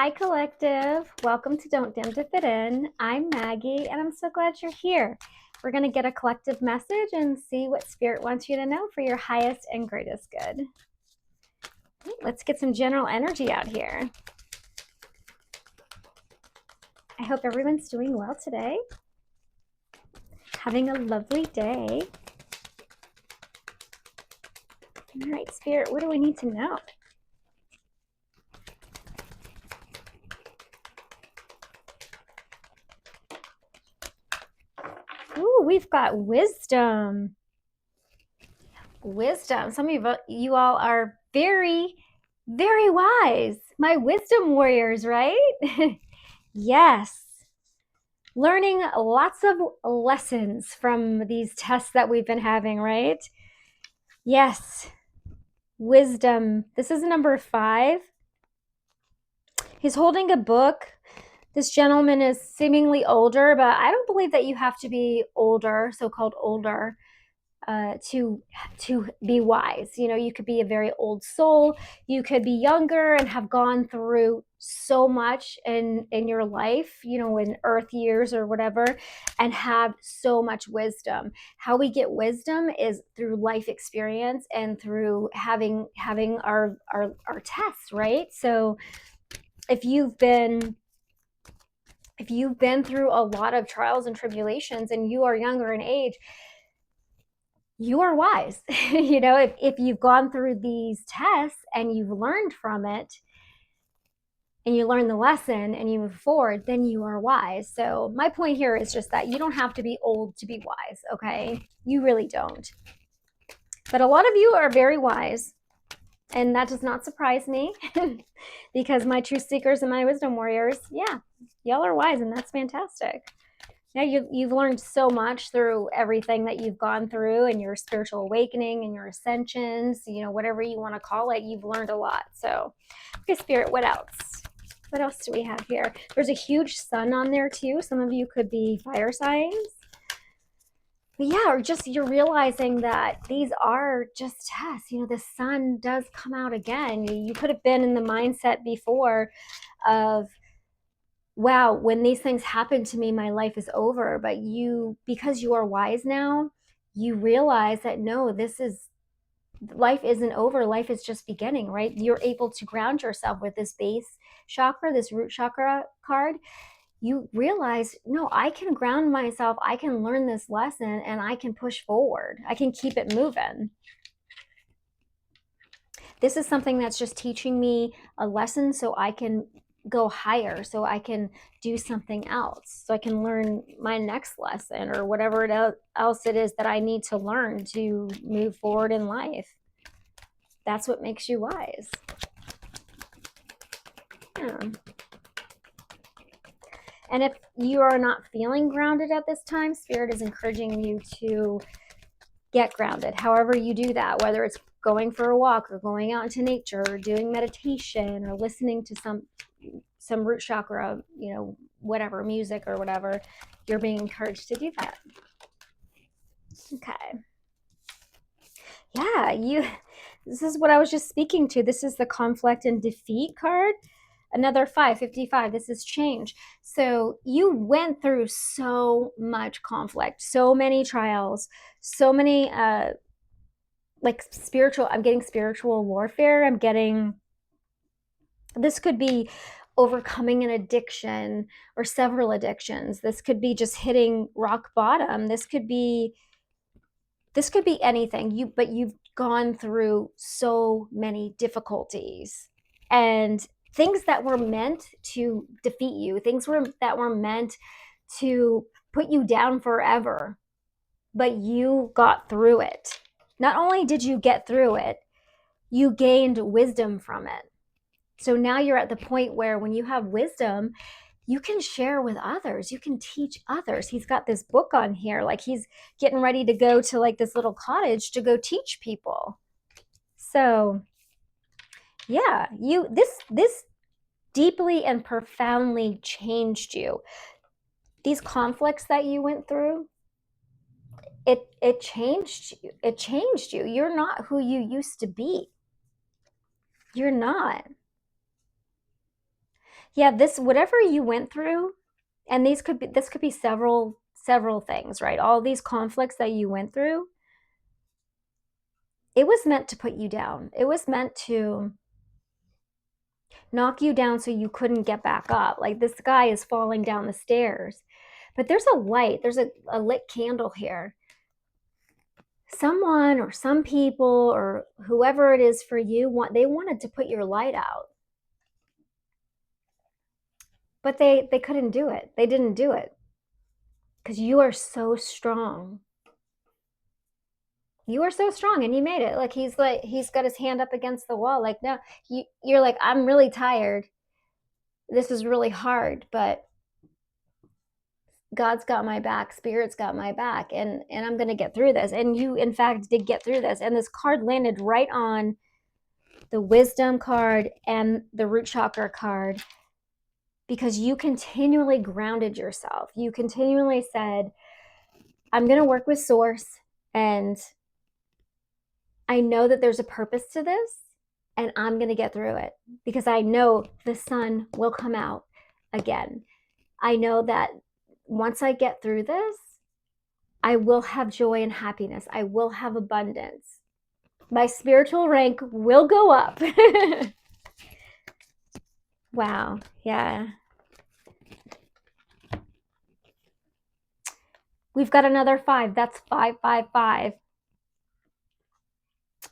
Hi, Collective. Welcome to Don't Dim to Fit In. I'm Maggie, and I'm so glad you're here. We're going to get a collective message and see what Spirit wants you to know for your highest and greatest good. Let's get some general energy out here. I hope everyone's doing well today. Having a lovely day. All right, Spirit, what do we need to know? Ooh, we've got wisdom. Wisdom. Some of you all are very, very wise. My wisdom warriors, right? Yes. Learning lots of lessons from these tests that we've been having, right? Yes. Wisdom. This is number 5. He's holding a book. This gentleman is seemingly older, but I don't believe that you have to be older, so-called older, to be wise. You know, you could be a very old soul. You could be younger and have gone through so much in your life, you know, in earth years or whatever, and have so much wisdom. How we get wisdom is through life experience and through having our tests, right? So if you've been through a lot of trials and tribulations and you are younger in age, you are wise. You know, if you've gone through these tests and you've learned from it and you learn the lesson and you move forward, then you are wise. So my point here is just that you don't have to be old to be wise, okay? You really don't. But a lot of you are very wise, and that does not surprise me because my truth seekers and my wisdom warriors, yeah, y'all are wise, and that's fantastic. Yeah, you've learned so much through everything that you've gone through and your spiritual awakening and your ascensions, you know, whatever you want to call it, you've learned a lot. So, okay, Spirit, what else? What else do we have here? There's a huge sun on there too. Some of you could be fire signs. But yeah, or just you're realizing that these are just tests. You know, the sun does come out again. You could have been in the mindset before of, wow, when these things happen to me, my life is over. But because you are wise now, you realize that no, life isn't over. Life is just beginning, right? You're able to ground yourself with this base chakra, this root chakra card. You realize, no, I can ground myself. I can learn this lesson and I can push forward. I can keep it moving. This is something that's just teaching me a lesson so I can go higher, so I can do something else, so I can learn my next lesson or whatever else it is that I need to learn to move forward in life. That's what makes you wise. Yeah. And if you are not feeling grounded at this time, Spirit is encouraging you to get grounded. However you do that, whether it's going for a walk or going out into nature or doing meditation or listening to some root chakra, you know, whatever, music or whatever, you're being encouraged to do that. Okay. Yeah, this is what I was just speaking to. This is the conflict and defeat card. Another 555. This is change. So you went through so much conflict, so many trials, so many like spiritual, I'm getting spiritual warfare. I'm getting, this could be overcoming an addiction or several addictions. This could be just hitting rock bottom. This could be anything. But you've gone through so many difficulties and things that were meant to defeat you, that were meant to put you down forever, but you got through it. Not only did you get through it, you gained wisdom from it. So now you're at the point where when you have wisdom, you can share with others. You can teach others. He's got this book on here. Like he's getting ready to go to like this little cottage to go teach people. So yeah, this deeply and profoundly changed you. These conflicts that you went through, it changed you. It changed you. You're not who you used to be. You're not. Yeah, this, whatever you went through, and this could be several things, right? All these conflicts that you went through, it was meant to put you down. It was meant to knock you down so you couldn't get back up. Like, this guy is falling down the stairs, but there's a light, there's a lit candle here. Someone or some people or whoever it is for you, they wanted to put your light out, but they couldn't do it. They didn't do it because you are so strong. You are so strong, and you made it. Like, he's got his hand up against the wall. Like, no, you're like, I'm really tired. This is really hard, but God's got my back, Spirit's got my back, and I'm going to get through this. And you, in fact, did get through this. And this card landed right on the wisdom card and the root chakra card because you continually grounded yourself. You continually said, I'm going to work with source, and I know that there's a purpose to this, and I'm going to get through it because I know the sun will come out again. I know that once I get through this, I will have joy and happiness. I will have abundance. My spiritual rank will go up. Wow. Yeah. We've got another 5. That's 555.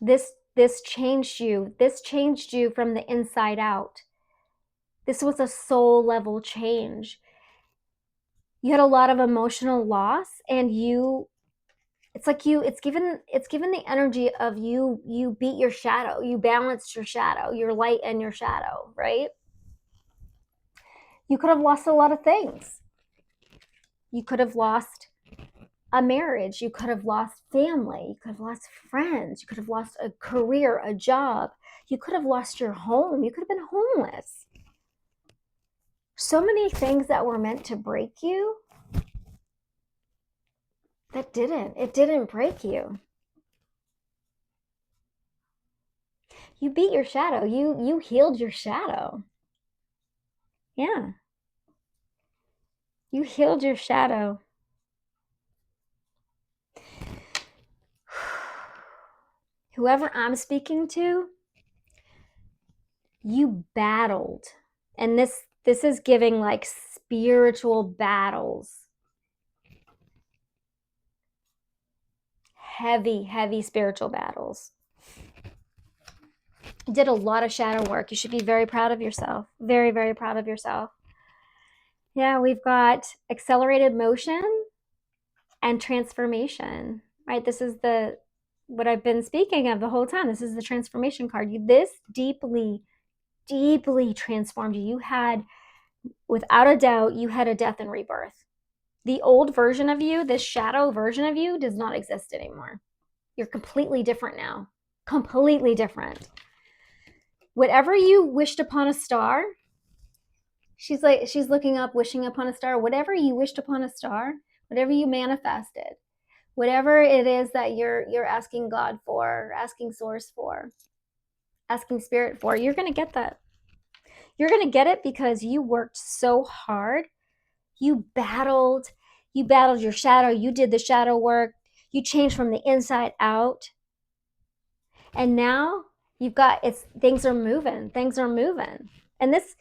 This changed you. This changed you from the inside out. This was a soul level change. You had a lot of emotional loss, and it's given the energy of you beat your shadow. You balanced your shadow, your light and your shadow, right? You could have lost a lot of things. You could have lost a marriage. You could have lost family. You could have lost friends. You could have lost a career, a job. You could have lost your home. You could have been homeless. So many things that were meant to break you that didn't. It didn't break you. You beat your shadow. You healed your shadow. Yeah. You healed your shadow. Whoever I'm speaking to, you battled. And this is giving like spiritual battles. Heavy spiritual battles. You did a lot of shadow work. You should be very proud of yourself. Very, very proud of yourself. Yeah, we've got accelerated motion and transformation, right? This is what I've been speaking of the whole time. This is the transformation card. This deeply transformed you. You had, without a doubt, you had a death and rebirth. The old version of you, this shadow version of you, does not exist anymore. You're completely different now. Completely different. Whatever you wished upon a star, she's looking up, wishing upon a star. Whatever you wished upon a star, whatever you manifested, whatever it is that you're asking God for, asking source for, asking spirit for, you're going to get that. You're going to get it because you worked so hard. You battled your shadow. You did the shadow work. You changed from the inside out. And now things are moving. Things are moving. And this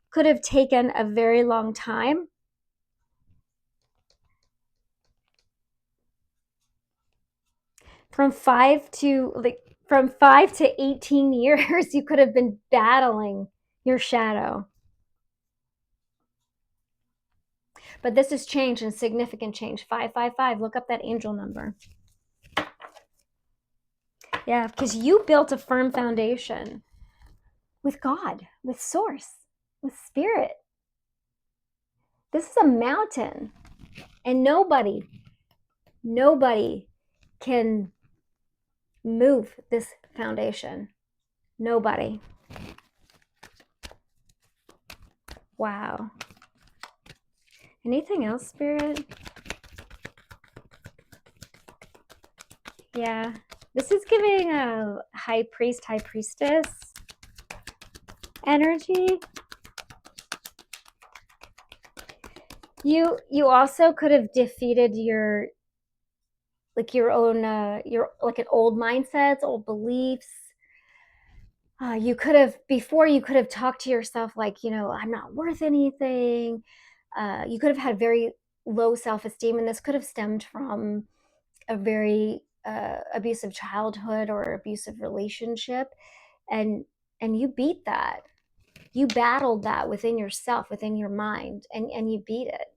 could have taken a very long time. From 5 to 18 years, you could have been battling your shadow. But this is change, and significant change. 555, look up that angel number. Yeah, because you built a firm foundation with God, with source, with spirit. This is a mountain, and nobody can move this foundation. Nobody. Wow. Anything else, Spirit? Yeah. This is giving a high priest, high priestess energy. You also could have defeated your own your like an old mindsets, old beliefs. You could have before you could have talked to yourself like, I'm not worth anything. You could have had very low self-esteem, and this could have stemmed from a very abusive childhood or abusive relationship, and you beat that. You battled that within yourself, within your mind, and you beat it.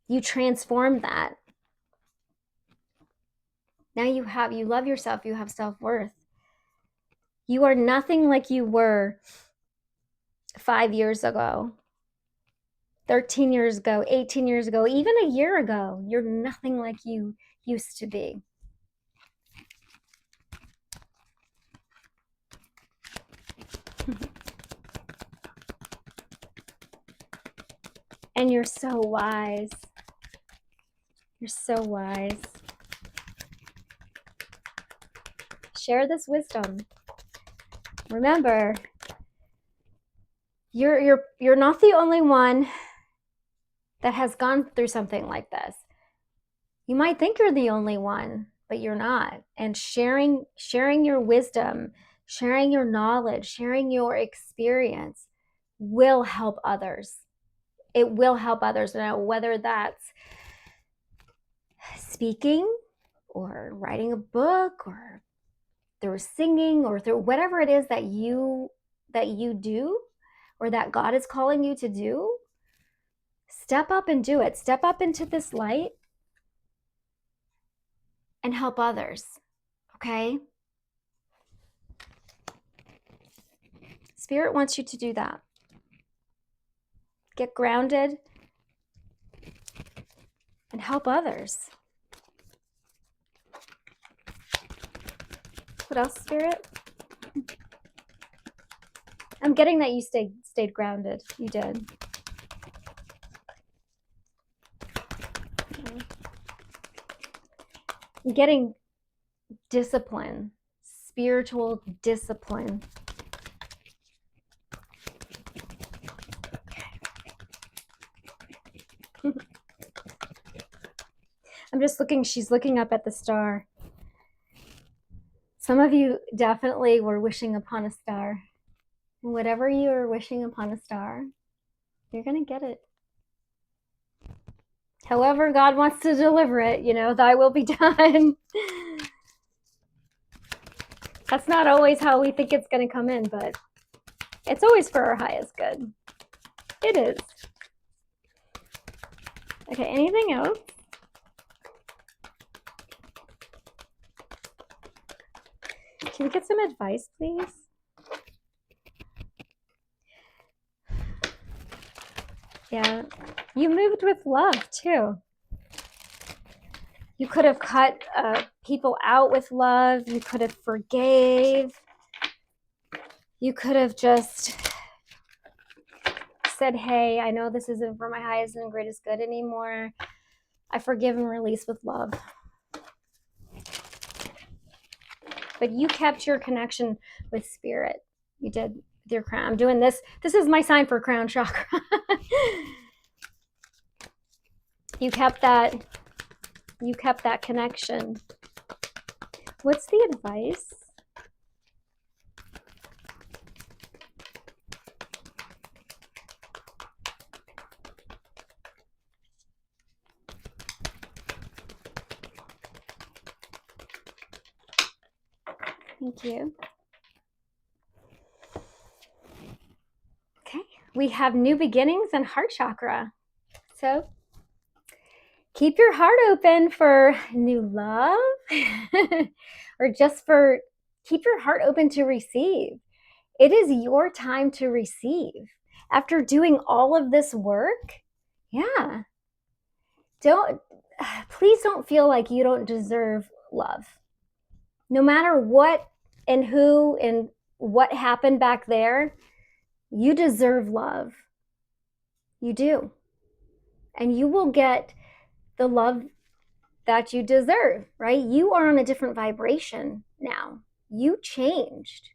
You transformed that. Now you love yourself, you have self-worth. You are nothing like you were 5 years ago, 13 years ago, 18 years ago, even a year ago. You're nothing like you used to be. And you're so wise. You're so wise. Share this wisdom. Remember, you're not the only one that has gone through something like this. You might think you're the only one, but you're not. And sharing your wisdom, sharing your knowledge, sharing your experience will help others. It will help others. Now, whether that's speaking or writing a book or through singing or through whatever it is that you do or that God is calling you to do, step up and do it. Step up into this light and help others. Okay? Spirit wants you to do that. Get grounded and help others. What else, Spirit? I'm getting that you stayed grounded. You did. I'm getting discipline, spiritual discipline. I'm just looking, she's looking up at the star. Some of you definitely were wishing upon a star. And whatever you are wishing upon a star, you're going to get it. However God wants to deliver it, thy will be done. That's not always how we think it's going to come in, but it's always for our highest good. It is. Okay, anything else? Can we get some advice, please? Yeah, you moved with love too. You could have cut people out with love. You could have forgave. You could have just said, hey, I know this isn't for my highest and greatest good anymore. I forgive and release with love. But you kept your connection with spirit. You did with your crown. I'm doing this. This is my sign for crown chakra. You kept that connection. What's the advice? Thank you. Okay, we have new beginnings and heart chakra. So keep your heart open for new love or just for keep your heart open to receive. It is your time to receive. After doing all of this work, yeah. Please don't feel like you don't deserve love. No matter what and who and what happened back there, you deserve love. You do. And you will get the love that you deserve, right? You are on a different vibration now. You changed,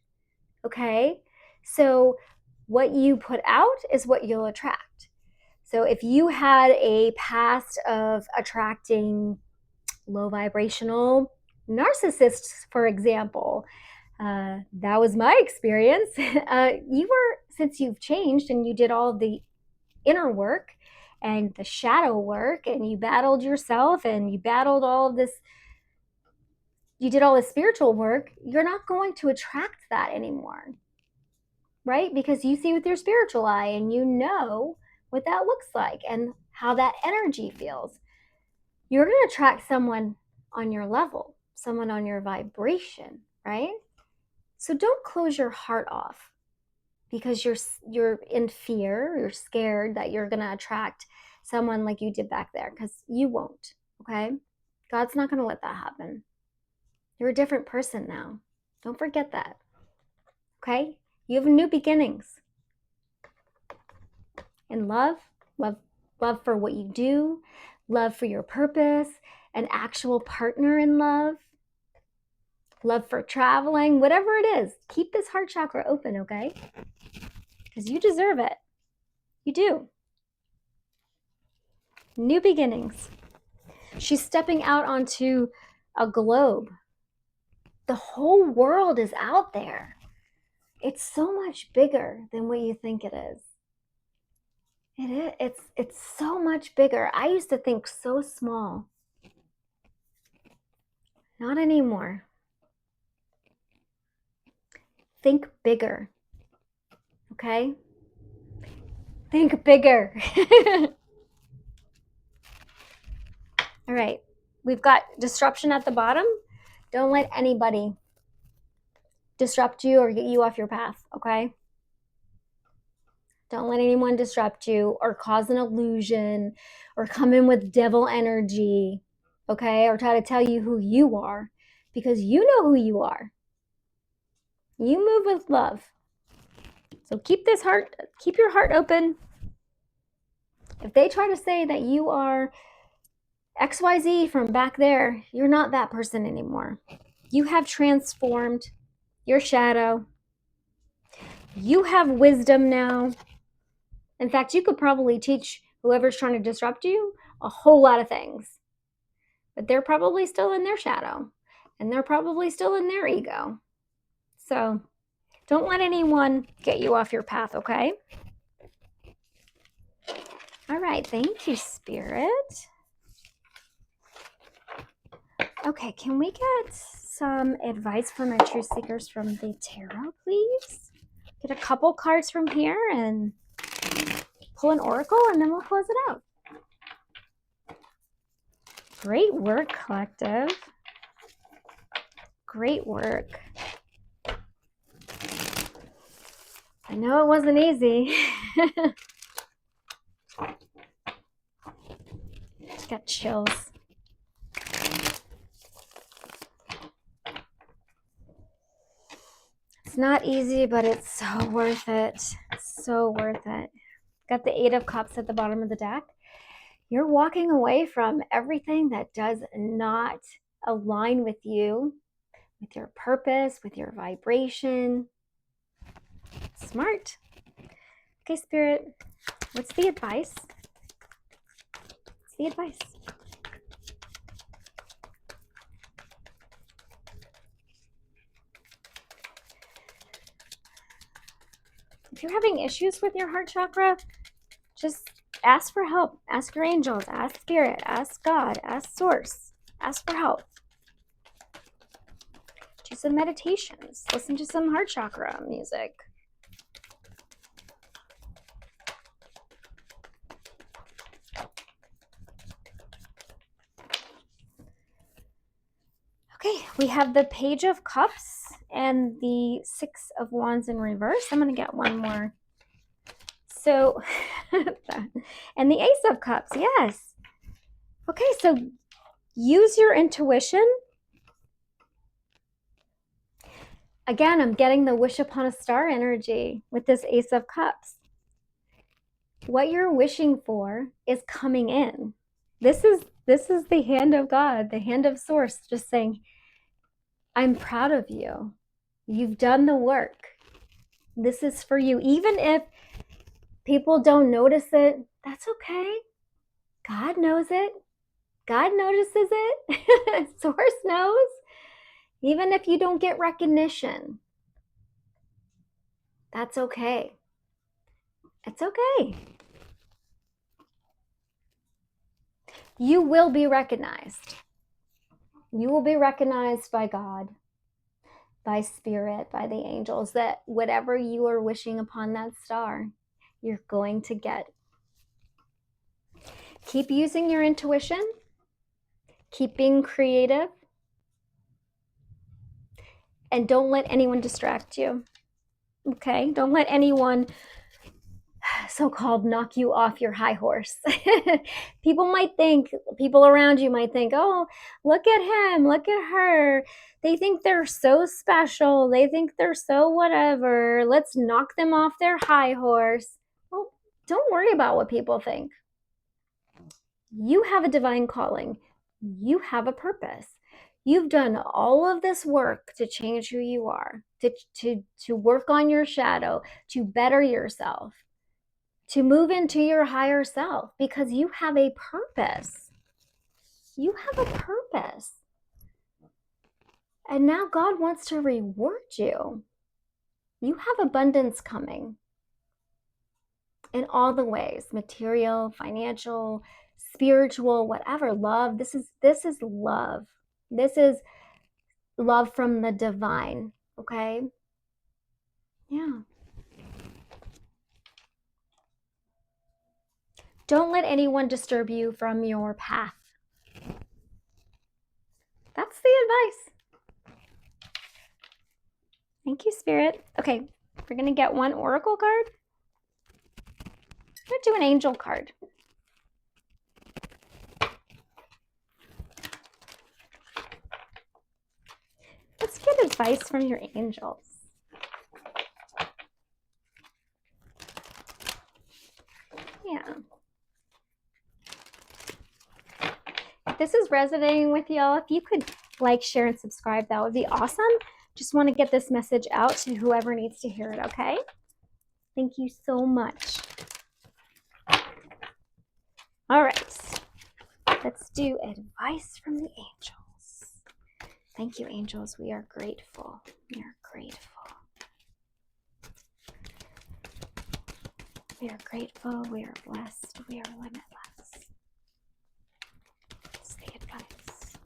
okay? So what you put out is what you'll attract. So if you had a past of attracting low vibrational narcissists, for example, that was my experience. Since you've changed and you did all the inner work and the shadow work, and you battled yourself and you battled all of this, you did all the spiritual work, you're not going to attract that anymore, right? Because you see with your spiritual eye and you know what that looks like and how that energy feels. You're going to attract someone on your level, someone on your vibration, right? So don't close your heart off because you're in fear, you're scared that you're going to attract someone like you did back there, because you won't, okay? God's not going to let that happen. You're a different person now. Don't forget that, okay? You have new beginnings. In love for what you do, love for your purpose, an actual partner in love for traveling, whatever it is. Keep this heart chakra open, okay? Because you deserve it. You do. New beginnings. She's stepping out onto a globe. The whole world is out there. It's so much bigger than what you think it is. It is. It's so much bigger. I used to think so small. Not anymore. Think bigger. Okay? Think bigger. All right. We've got disruption at the bottom. Don't let anybody disrupt you or get you off your path, okay? Don't let anyone disrupt you or cause an illusion or come in with devil energy, okay? Or try to tell you who you are, because you know who you are. You move with love. So keep your heart open. If they try to say that you are XYZ from back there, you're not that person anymore. You have transformed your shadow. You have wisdom now. In fact, you could probably teach whoever's trying to disrupt you a whole lot of things. But they're probably still in their shadow. And they're probably still in their ego. So don't let anyone get you off your path, okay? All right, thank you, Spirit. Okay, can we get some advice from our truth seekers from the tarot, please? Get a couple cards from here and pull an oracle, and then we'll close it out. Great work, collective. Great work. I know it wasn't easy. Got chills. It's not easy, but it's so worth it. So worth it. Got the 8 of Cups at the bottom of the deck. You're walking away from everything that does not align with you, with your purpose, with your vibration. Smart. Okay, Spirit, what's the advice? What's the advice? If you're having issues with your heart chakra, just ask for help. Ask your angels, ask Spirit, ask God, ask Source, ask for help. Do some meditations, listen to some heart chakra music. Okay, we have the Page of Cups and the 6 of Wands in reverse. I'm going to get one more. So, and the Ace of Cups, yes. Okay, so use your intuition. Again, I'm getting the wish upon a star energy with this Ace of Cups. What you're wishing for is coming in. This is the hand of God, the hand of Source, just saying, I'm proud of you. You've done the work. This is for you. Even if people don't notice it, That's okay. God knows it. God notices it. Source knows. Even if you don't get recognition, that's okay. It's okay. You will be recognized. You will be recognized by God, by spirit, by the angels, that whatever you are wishing upon that star, you're going to get. Keep using your intuition. Keep being creative. And don't let anyone distract you. Okay? Don't let anyone so-called knock you off your high horse. People around you might think, oh, look at him, look at her. They think they're so special. They think they're so whatever. Let's knock them off their high horse. Well, don't worry about what people think. You have a divine calling. You have a purpose. You've done all of this work to change who you are, to work on your shadow, to better yourself, to move into your higher self, because you have a purpose. You have a purpose. And now God wants to reward you. You have abundance coming in all the ways, material, financial, spiritual, whatever. Love. This is love. This is love from the divine. Okay? Yeah. Don't let anyone disturb you from your path. That's the advice. Thank you, Spirit. Okay, we're going to get one oracle card. I'm going to do an angel card. Let's get advice from your angels. Yeah. If this is resonating with y'all, if you could like, share, and subscribe, that would be awesome. Just want to get this message out to whoever needs to hear it, okay? Thank you so much. All right. Let's do advice from the angels. Thank you, angels. We are grateful. We are grateful. We are grateful. We are blessed. We are limitless. It's the advice.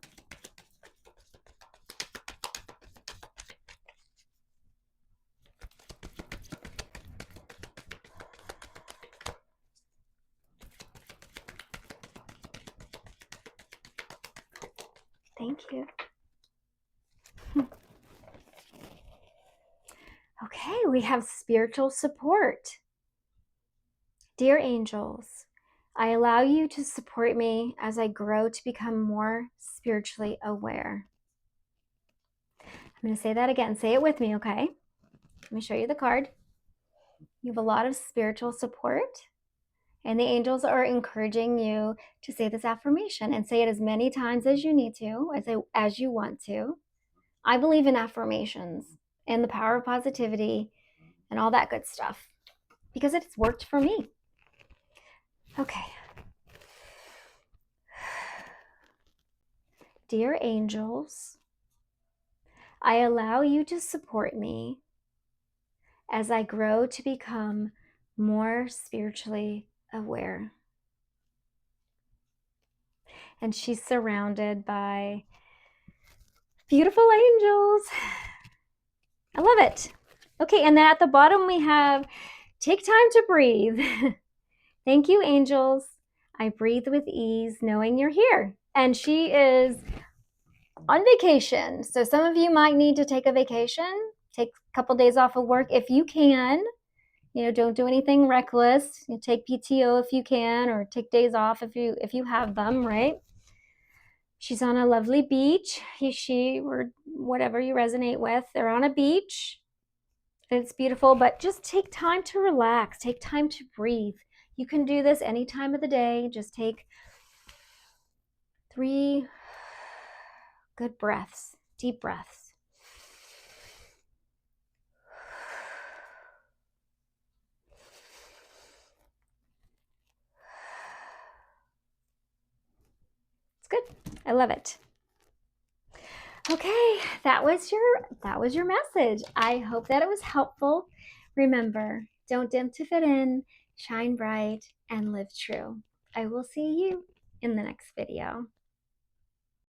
Thank you. Okay, we have spiritual support. Dear angels, I allow you to support me as I grow to become more spiritually aware. I'm going to say that again. Say it with me, okay? Let me show you the card. You have a lot of spiritual support, and the angels are encouraging you to say this affirmation and say it as many times as you need to, as you want to. I believe in affirmations and the power of positivity and all that good stuff because it's worked for me. Okay. Dear angels, I allow you to support me as I grow to become more spiritually aware. And she's surrounded by beautiful angels. I love it. Okay, and then at the bottom we have, take time to breathe. Thank you, angels. I breathe with ease, knowing you're here. And she is on vacation. So some of you might need to take a vacation, take a couple days off of work if you can. Don't do anything reckless. You take PTO if you can, or take days off if you have them, right? She's on a lovely beach. She or whatever you resonate with. They're on a beach. It's beautiful, but just take time to relax. Take time to breathe. You can do this any time of the day. Just take 3 good breaths, deep breaths. It's good. I love it. Okay, that was your message. I hope that it was helpful. Remember, don't dim to fit in, shine bright, and live true. I will see you in the next video.